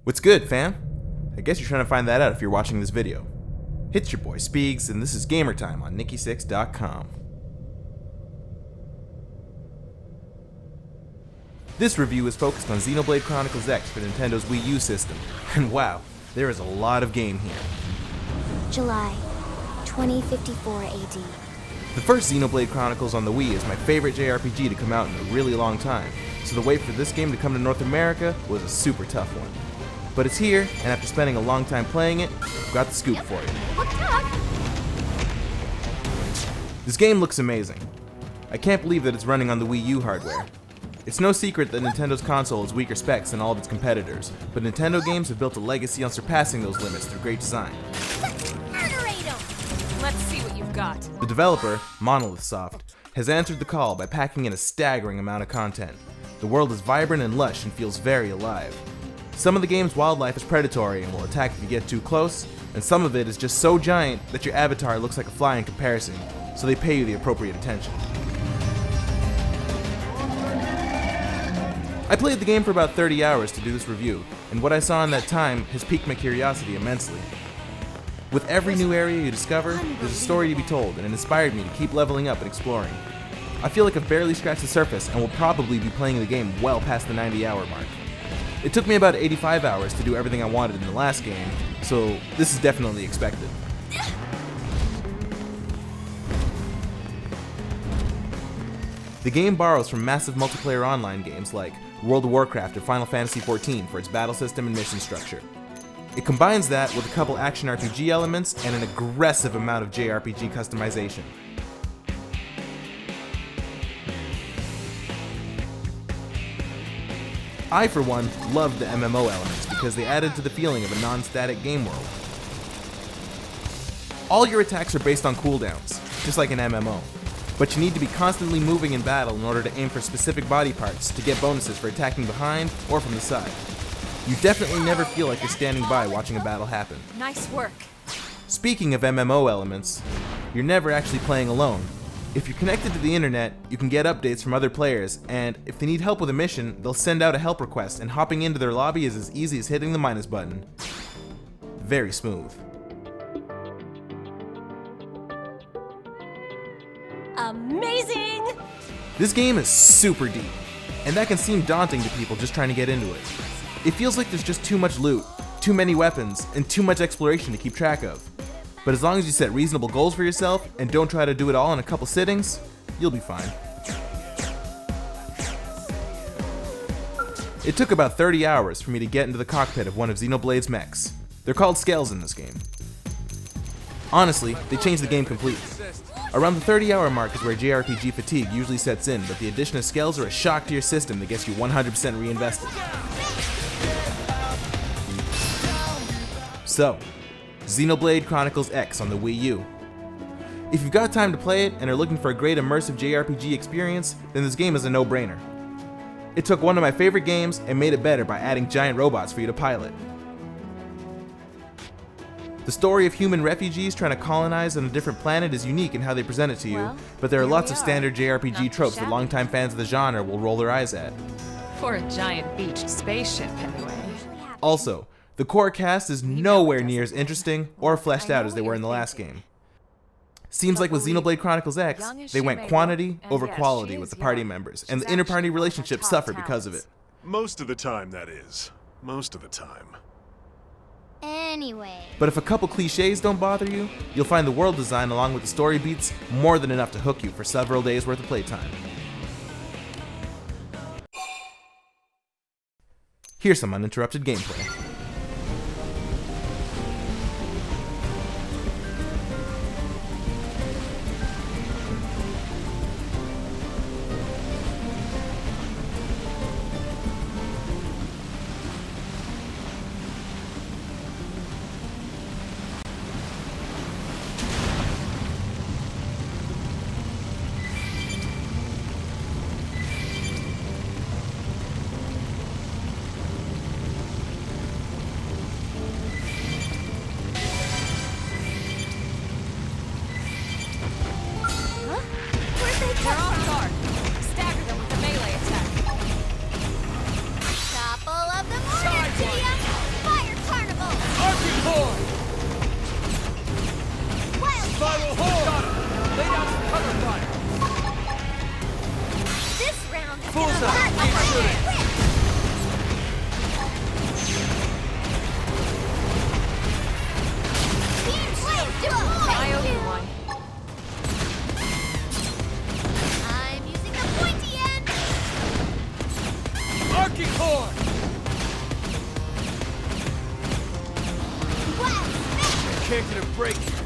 What's good, fam? I guess you're trying to find that out if you're watching this video. It's your boy Spiegz, and this is Gamer Time on Nikki6.com. This review is focused on Xenoblade Chronicles X for Nintendo's Wii U system, and wow, there is a lot of game here. July 2054 AD. The first Xenoblade Chronicles on the Wii is my favorite JRPG to come out in a really long time, so the wait for this game to come to North America was a super tough one. But it's here, and after spending a long time playing it, I've got the scoop for you. This game looks amazing. I can't believe that it's running on the Wii U hardware. It's no secret that Nintendo's console has weaker specs than all of its competitors, but Nintendo games have built a legacy on surpassing those limits through great design. Let's see what you've got. The developer, Monolith Soft, has answered the call by packing in a staggering amount of content. The world is vibrant and lush and feels very alive. Some of the game's wildlife is predatory and will attack if you get too close, and some of it is just so giant that your avatar looks like a fly in comparison, so they pay you the appropriate attention. I played the game for about 30 hours to do this review, and what I saw in that time has piqued my curiosity immensely. With every new area you discover, there's a story to be told, and it inspired me to keep leveling up and exploring. I feel like I've barely scratched the surface and will probably be playing the game well past the 90-hour mark. It took me about 85 hours to do everything I wanted in the last game, so this is definitely expected. The game borrows from massive multiplayer online games like World of Warcraft or Final Fantasy XIV for its battle system and mission structure. It combines that with a couple action RPG elements and an aggressive amount of JRPG customization. I, for one, loved the MMO elements because they added to the feeling of a non-static game world. All your attacks are based on cooldowns, just like an MMO, but you need to be constantly moving in battle in order to aim for specific body parts to get bonuses for attacking behind or from the side. You definitely never feel like you're standing by watching a battle happen. Nice work. Speaking of MMO elements, you're never actually playing alone. If you're connected to the internet, you can get updates from other players, and if they need help with a mission, they'll send out a help request, and hopping into their lobby is as easy as hitting the minus button. Very smooth. Amazing! This game is super deep, and that can seem daunting to people just trying to get into it. It feels like there's just too much loot, too many weapons, and too much exploration to keep track of. But as long as you set reasonable goals for yourself and don't try to do it all in a couple sittings, you'll be fine. It took about 30 hours for me to get into the cockpit of one of Xenoblade's mechs. They're called scales in this game. Honestly, they changed the game completely. Around the 30-hour mark is where JRPG fatigue usually sets in, but the addition of scales are a shock to your system that gets you 100% reinvested. So, Xenoblade Chronicles X on the Wii U. If you've got time to play it and are looking for a great immersive JRPG experience, then this game is a no-brainer. It took one of my favorite games and made it better by adding giant robots for you to pilot. The story of human refugees trying to colonize on a different planet is unique in how they present it to you, but there are lots of standard JRPG tropes that longtime fans of the genre will roll their eyes at. For a giant beached spaceship, anyway. Also, the core cast is nowhere near as interesting or fleshed out as they were in the last game. Seems like with Xenoblade Chronicles X, they went quantity over quality with the party members, and the inter-party relationships suffered because of it. Most of the time, that is. Most of the time. Anyway. But if a couple cliches don't bother you, you'll find the world design along with the story beats more than enough to hook you for several days worth of playtime. Here's some uninterrupted gameplay. can't get a break.